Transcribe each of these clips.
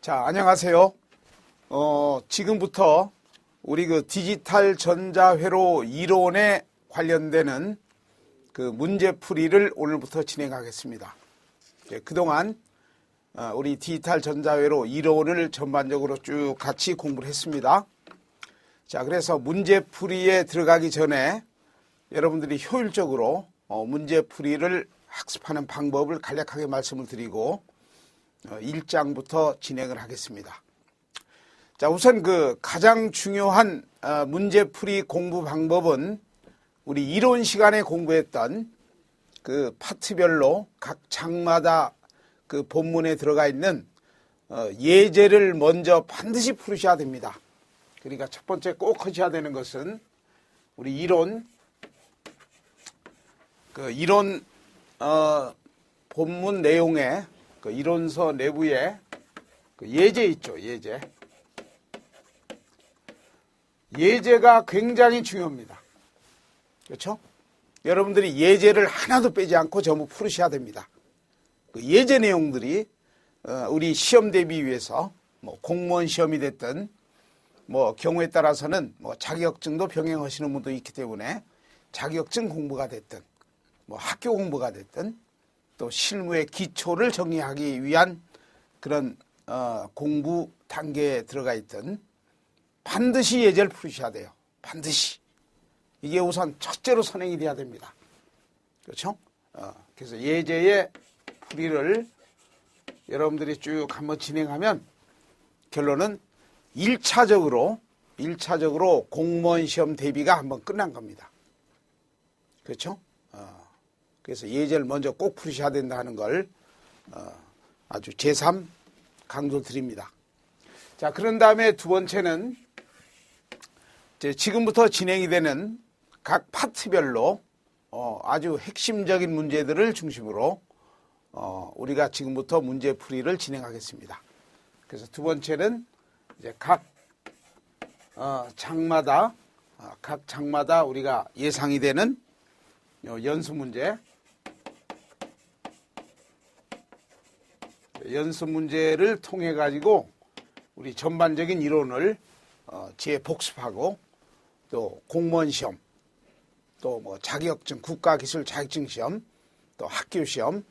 자, 안녕하세요. 지금부터 우리 그 디지털 전자회로 이론에 관련되는 그 문제풀이를 오늘부터 진행하겠습니다. 그동안 우리 디지털 전자회로 이론을 전반적으로 쭉 같이 공부를 했습니다. 자, 그래서 문제풀이에 들어가기 전에 여러분들이 효율적으로 문제풀이를 학습하는 방법을 간략하게 말씀을 드리고 1장부터 진행을 하겠습니다. 자, 우선 그 가장 중요한 문제풀이 공부 방법은 우리 이론 시간에 공부했던 그 파트별로 각 장마다 그 본문에 들어가 있는 예제를 먼저 반드시 풀으셔야 됩니다. 그러니까 첫 번째 꼭 하셔야 되는 것은 우리 이론 본문 내용에 그 이론서 내부에 그 예제 있죠, 예제. 예제가 굉장히 중요합니다. 그렇죠? 여러분들이 예제를 하나도 빼지 않고 전부 풀으셔야 됩니다. 그 예제 내용들이 우리 시험 대비 위해서 뭐 공무원 시험이 됐든 뭐 경우에 따라서는 뭐 자격증도 병행하시는 분도 있기 때문에 자격증 공부가 됐든 뭐 학교 공부가 됐든 또 실무의 기초를 정리하기 위한 그런 공부 단계에 들어가 있든 반드시 예제를 풀으셔야 돼요. 반드시. 이게 우선 첫째로 선행이 돼야 됩니다. 그렇죠? 그래서 예제의 풀이를 여러분들이 쭉 한번 진행하면 결론은 1차적으로 공무원 시험 대비가 한번 끝난 겁니다. 그렇죠? 그래서 예제를 먼저 꼭 풀으셔야 된다는 걸 아주 제3 강조 드립니다. 자, 그런 다음에 두 번째는 이제 지금부터 진행이 되는 각 파트별로 아주 핵심적인 문제들을 중심으로 우리가 지금부터 문제풀이를 진행하겠습니다. 그래서 두 번째는 이제 각 장마다 우리가 예상이 되는 연습 문제를 통해 가지고 우리 전반적인 이론을 재복습하고 또 공무원 시험, 또 뭐 자격증, 국가기술 자격증 시험, 또 학교 시험,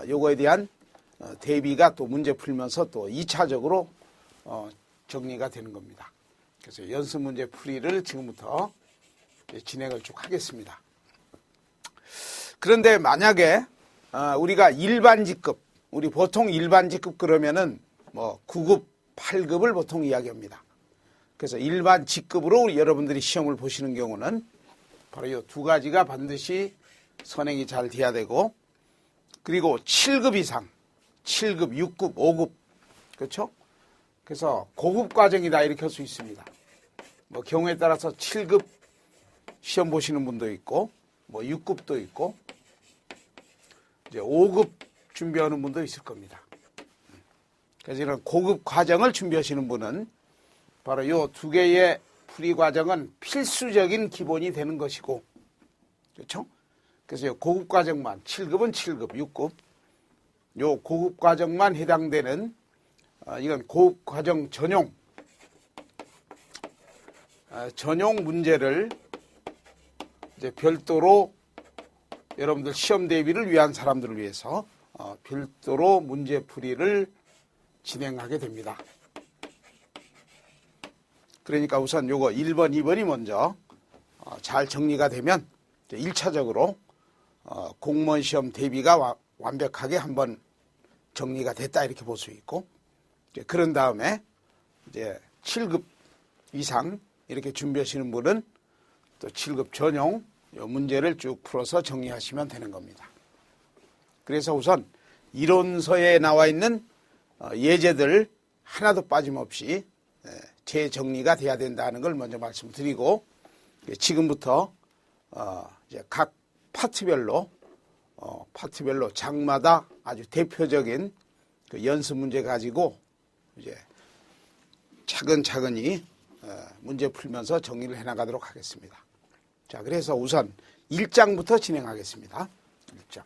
요거에 대한 대비가 또 문제 풀면서 또 2차적으로 정리가 되는 겁니다. 그래서 연습 문제 풀이를 지금부터 진행을 쭉 하겠습니다. 그런데 만약에 우리가 일반직급, 우리 보통 일반직급 그러면은 뭐 9급, 8급을 보통 이야기합니다. 그래서 일반직급으로 여러분들이 시험을 보시는 경우는 바로 이 두 가지가 반드시 선행이 잘 돼야 되고, 그리고 7급 이상, 7급, 6급, 5급, 그렇죠? 그래서 고급 과정이다 이렇게 할 수 있습니다. 뭐 경우에 따라서 7급 시험 보시는 분도 있고, 뭐 6급도 있고, 이제 5급 준비하는 분도 있을 겁니다. 그래서 이런 고급 과정을 준비하시는 분은 바로 이 두 개의 풀이 과정은 필수적인 기본이 되는 것이고, 그렇죠? 그래서 이 고급 과정만 7급은 7급, 6급, 요 고급 과정만 해당되는 이건 고급 과정 전용 문제를 이제 별도로 여러분들 시험 대비를 위한 사람들을 위해서 별도로 문제풀이를 진행하게 됩니다. 그러니까 우선 요거 1번, 2번이 먼저 잘 정리가 되면 1차적으로 공무원 시험 대비가 완벽하게 한번 정리가 됐다 이렇게 볼 수 있고, 그런 다음에 이제 7급 이상 이렇게 준비하시는 분은 또 7급 전용 요 문제를 쭉 풀어서 정리하시면 되는 겁니다. 그래서 우선 이론서에 나와 있는 예제들 하나도 빠짐없이 재정리가 돼야 된다는 걸 먼저 말씀드리고, 지금부터 이제 각 파트별로 장마다 아주 대표적인 그 연습 문제 가지고 이제 차근차근히 문제 풀면서 정리를 해나가도록 하겠습니다. 자, 그래서 우선 1장부터 진행하겠습니다. 1장.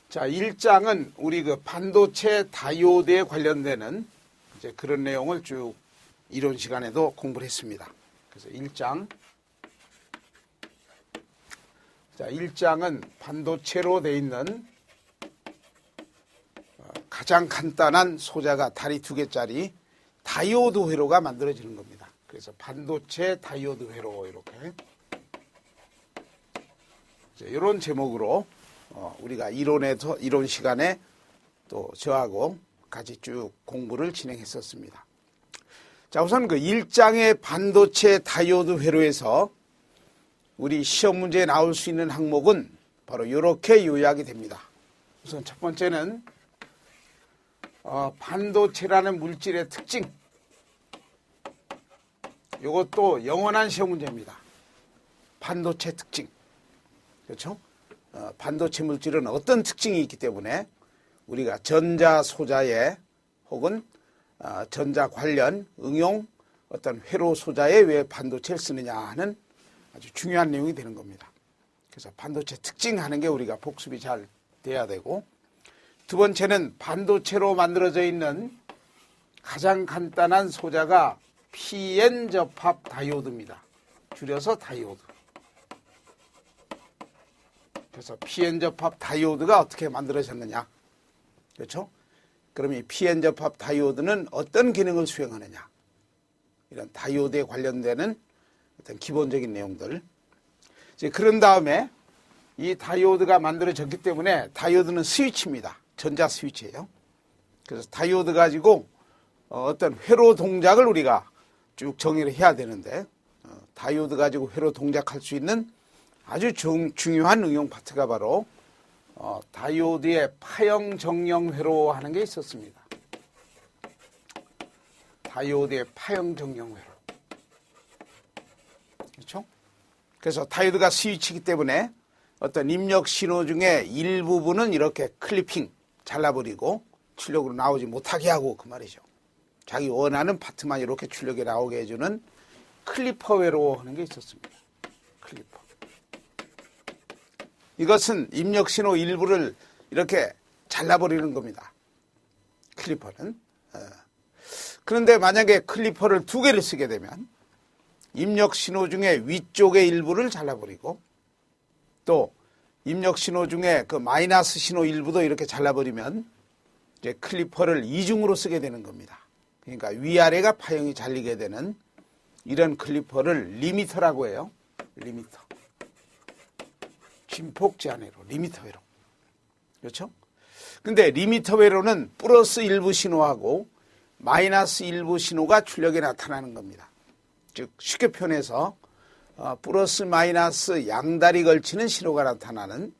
자, 1장은 우리 그 반도체 다이오드에 관련되는 이제 그런 내용을 쭉 이론 시간에도 공부를 했습니다. 그래서 1장. 자, 1장은 반도체로 되어 있는 가장 간단한 소자가 다리 2개짜리 다이오드 회로가 만들어지는 겁니다. 그래서 반도체 다이오드 회로 이렇게 이런 제목으로 우리가 이론 시간에 또 저하고 같이 쭉 공부를 진행했었습니다. 자, 우선 그 1장의 반도체 다이오드 회로에서 우리 시험 문제에 나올 수 있는 항목은 바로 이렇게 요약이 됩니다. 우선 첫 번째는 반도체라는 물질의 특징. 이것도 영원한 시험 문제입니다. 반도체 특징. 그렇죠? 반도체 물질은 어떤 특징이 있기 때문에 우리가 전자 소자에 혹은 전자 관련 응용 어떤 회로 소자에 왜 반도체를 쓰느냐 하는 아주 중요한 내용이 되는 겁니다. 그래서 반도체 특징하는 게 우리가 복습이 잘 돼야 되고, 두 번째는 반도체로 만들어져 있는 가장 간단한 소자가 PN 접합 다이오드입니다. 줄여서 다이오드. 그래서 PN 접합 다이오드가 어떻게 만들어졌느냐. 그렇죠? 그럼 이 PN 접합 다이오드는 어떤 기능을 수행하느냐. 이런 다이오드에 관련되는 어떤 기본적인 내용들. 이제 그런 다음에 이 다이오드가 만들어졌기 때문에 다이오드는 스위치입니다. 전자 스위치예요. 그래서 다이오드 가지고 어떤 회로 동작을 우리가 쭉 정의를 해야 되는데, 다이오드 가지고 회로 동작할 수 있는 아주 중요한 응용 파트가 바로 다이오드의 파형 정령 회로 하는 게 있었습니다. 다이오드의 파형 정령 회로. 그렇죠? 그래서 다이오드가 스위치이기 때문에 어떤 입력 신호 중에 일부분은 이렇게 클리핑 잘라버리고 출력으로 나오지 못하게 하고 그 말이죠. 자기 원하는 파트만 이렇게 출력에 나오게 해주는 클리퍼 회로 하는 게 있었습니다. 클리퍼. 이것은 입력 신호 일부를 이렇게 잘라버리는 겁니다. 클리퍼는. 그런데 만약에 클리퍼를 2개를 쓰게 되면 입력 신호 중에 위쪽의 일부를 잘라버리고 또 입력 신호 중에 그 마이너스 신호 일부도 이렇게 잘라버리면 이제 클리퍼를 이중으로 쓰게 되는 겁니다. 그러니까 위아래가 파형이 잘리게 되는 이런 클리퍼를 리미터라고 해요. 리미터. 진폭 제한회로, 리미터 회로. 그렇죠? 근데 리미터 회로는 플러스 일부 신호하고 마이너스 일부 신호가 출력에 나타나는 겁니다. 즉 쉽게 표현해서 플러스 마이너스 양다리 걸치는 신호가 나타나는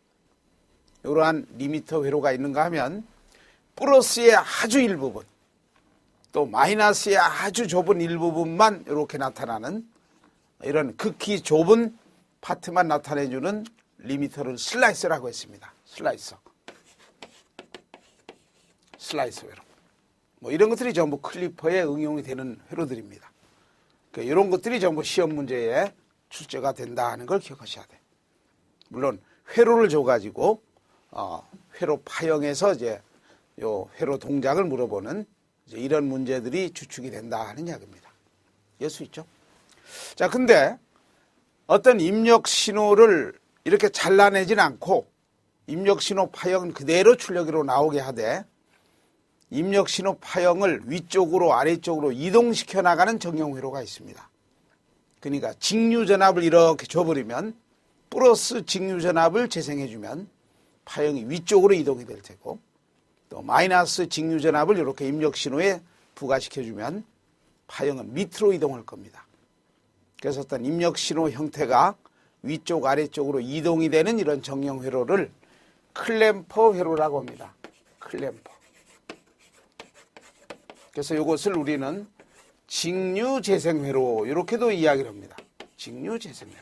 이러한 리미터 회로가 있는가 하면 플러스의 아주 일부분 또 마이너스의 아주 좁은 일부분만 이렇게 나타나는 이런 극히 좁은 파트만 나타내주는 리미터를 슬라이서라고 했습니다. 슬라이서 회로. 뭐 이런 것들이 전부 클리퍼에 응용이 되는 회로들입니다. 그러니까 이런 것들이 전부 시험 문제에 출제가 된다는 걸 기억하셔야 돼요. 물론 회로를 줘가지고 회로 파형에서 이제 요 회로 동작을 물어보는 이제 이런 문제들이 추측이 된다 하는 이야기입니다. 이해할 수 있죠? 자, 근데 어떤 입력 신호를 이렇게 잘라내진 않고 입력 신호 파형은 그대로 출력으로 나오게 하되 입력 신호 파형을 위쪽으로 아래쪽으로 이동시켜 나가는 정형 회로가 있습니다. 그러니까 직류 전압을 이렇게 줘버리면 플러스 직류 전압을 재생해주면 파형이 위쪽으로 이동이 될 테고 또 마이너스 직류 전압을 이렇게 입력 신호에 부과시켜주면 파형은 밑으로 이동할 겁니다. 그래서 어떤 입력 신호 형태가 위쪽 아래쪽으로 이동이 되는 이런 정형 회로를 클램퍼 회로라고 합니다. 클램퍼. 그래서 이것을 우리는 직류 재생 회로 이렇게도 이야기를 합니다. 직류 재생 회로.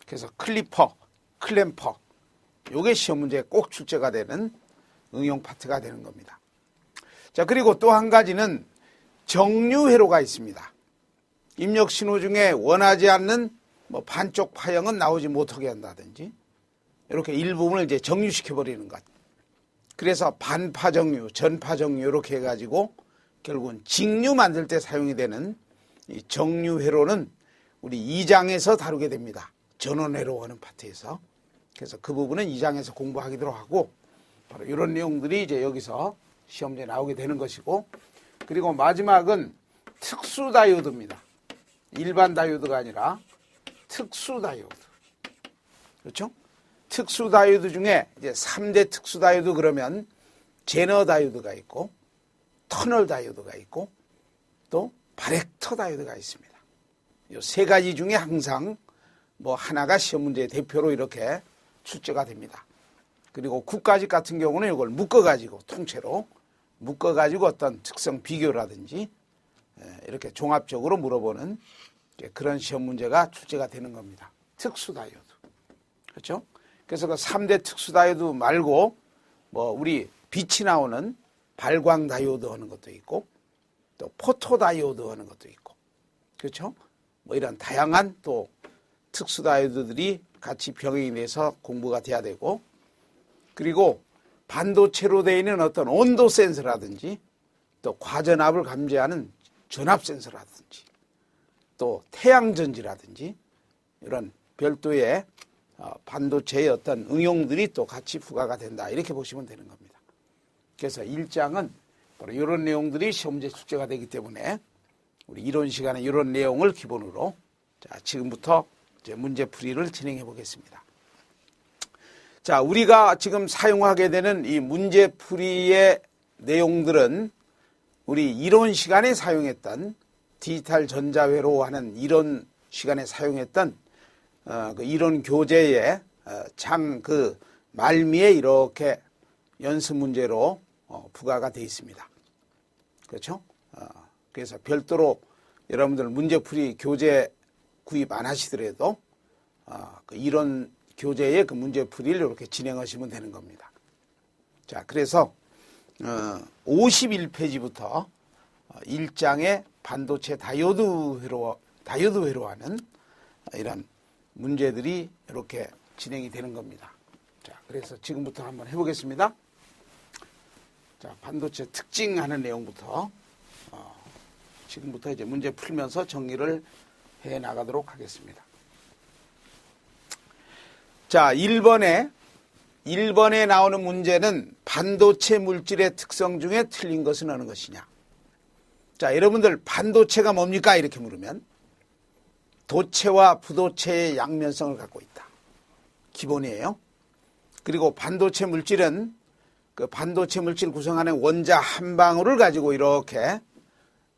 그래서 클리퍼, 클램퍼 이게 시험 문제에 꼭 출제가 되는 응용 파트가 되는 겁니다. 자, 그리고 또 한 가지는 정류 회로가 있습니다. 입력 신호 중에 원하지 않는 반쪽 파형은 나오지 못하게 한다든지 이렇게 일부분을 이제 정류시켜 버리는 것. 그래서 반파정류, 전파정류 이렇게 해가지고 결국은 직류 만들 때 사용이 되는 이 정류회로는 우리 2장에서 다루게 됩니다. 전원회로 하는 파트에서. 그래서 그 부분은 2장에서 공부하기로 하고 바로 이런 내용들이 이제 여기서 시험지에 나오게 되는 것이고, 그리고 마지막은 특수 다이오드입니다. 일반 다이오드가 아니라 특수 다이오드. 그렇죠? 특수 다이오드 중에 이제 3대 특수 다이오드 그러면 제너 다이오드가 있고 터널 다이오드가 있고 또 바렉터 다이오드가 있습니다. 이 세 가지 중에 항상 뭐 하나가 시험 문제의 대표로 이렇게 출제가 됩니다. 그리고 9가지 같은 경우는 이걸 묶어가지고 통째로 묶어가지고 어떤 특성 비교라든지 이렇게 종합적으로 물어보는 그런 시험 문제가 출제가 되는 겁니다. 특수 다이오드. 그렇죠? 그래서 그 3대 특수 다이오드 말고 뭐 우리 빛이 나오는 발광 다이오드 하는 것도 있고 또 포토 다이오드 하는 것도 있고, 그렇죠? 뭐 이런 다양한 또 특수 다이오드들이 같이 병행이 돼서 공부가 돼야 되고, 그리고 반도체로 되어 있는 어떤 온도 센서라든지 또 과전압을 감지하는 전압 센서라든지 또 태양전지라든지 이런 별도의 반도체의 어떤 응용들이 또 같이 부과가 된다, 이렇게 보시면 되는 겁니다. 그래서 1장은 바로 이런 내용들이 시험문제 출제가 되기 때문에 우리 이론 시간에 이런 내용을 기본으로 자, 지금부터 이제 문제풀이를 진행해 보겠습니다. 자, 우리가 지금 사용하게 되는 이 문제풀이의 내용들은 우리 이론 시간에 사용했던 디지털 전자회로 하는 이론 시간에 사용했던 그 이론 교재의 장 그 말미에 이렇게 연습 문제로 부과가 되어 있습니다. 그렇죠? 그래서 별도로 여러분들 문제풀이 교재 구입 안 하시더라도 그 이론 교재의 그 문제풀이를 이렇게 진행하시면 되는 겁니다. 자, 그래서 51페이지부터 1장의 반도체 다이오드 회로 하는 이런 문제들이 이렇게 진행이 되는 겁니다. 자, 그래서 지금부터 한번 해보겠습니다. 자, 반도체 특징하는 내용부터 지금부터 이제 문제 풀면서 정리를 해 나가도록 하겠습니다. 자, 1번에 나오는 문제는 반도체 물질의 특성 중에 틀린 것은 어느 것이냐. 자, 여러분들 반도체가 뭡니까? 이렇게 물으면 도체와 부도체의 양면성을 갖고 있다. 기본이에요. 그리고 반도체 물질은 그 반도체 물질 구성하는 원자 한 방울을 가지고 이렇게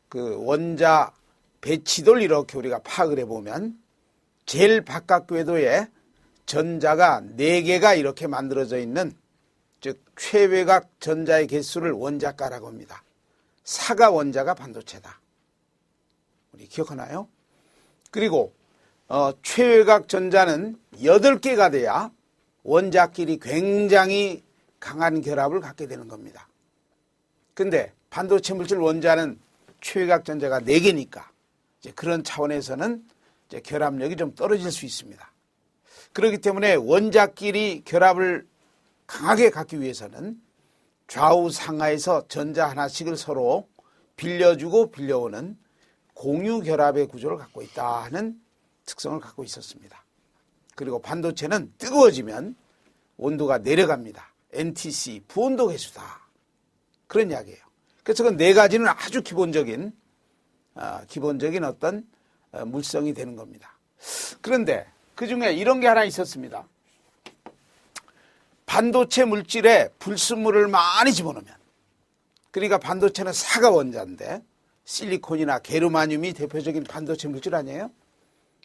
그 원자 배치도를 이렇게 우리가 파악을 해보면 제일 바깥 궤도에 전자가 4개가 이렇게 만들어져 있는, 즉 최외곽 전자의 개수를 원자가라고 합니다. 사가 원자가 반도체다. 우리 기억하나요? 그리고 최외곽 전자는 8개가 돼야 원자끼리 굉장히 강한 결합을 갖게 되는 겁니다. 근데 반도체 물질 원자는 최외곽 전자가 4개니까 이제 그런 차원에서는 이제 결합력이 좀 떨어질 수 있습니다. 그렇기 때문에 원자끼리 결합을 강하게 갖기 위해서는 좌우 상하에서 전자 하나씩을 서로 빌려주고 빌려오는 공유 결합의 구조를 갖고 있다 하는 특성을 갖고 있었습니다. 그리고 반도체는 뜨거워지면 온도가 내려갑니다. NTC, 부온도 개수다. 그런 이야기예요. 그래서 그 4가지는 아주 기본적인 어떤 물성이 되는 겁니다. 그런데 그 중에 이런 게 하나 있었습니다. 반도체 물질에 불순물을 많이 집어넣으면, 그러니까 반도체는 4가 원자인데 실리콘이나 게르마늄이 대표적인 반도체 물질 아니에요?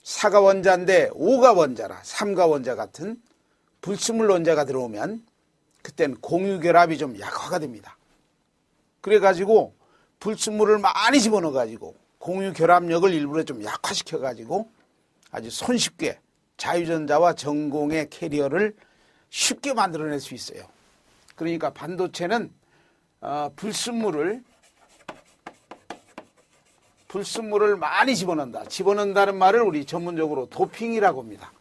4가 원자인데 5가 원자라 3가 원자 같은 불순물 원자가 들어오면 그땐 공유 결합이 좀 약화가 됩니다. 그래가지고 불순물을 많이 집어넣어가지고 공유 결합력을 일부러 좀 약화시켜가지고 아주 손쉽게 자유전자와 전공의 캐리어를 쉽게 만들어낼 수 있어요. 그러니까 반도체는 불순물을 많이 집어넣는다. 집어넣는다는 말을 우리 전문적으로 도핑이라고 합니다.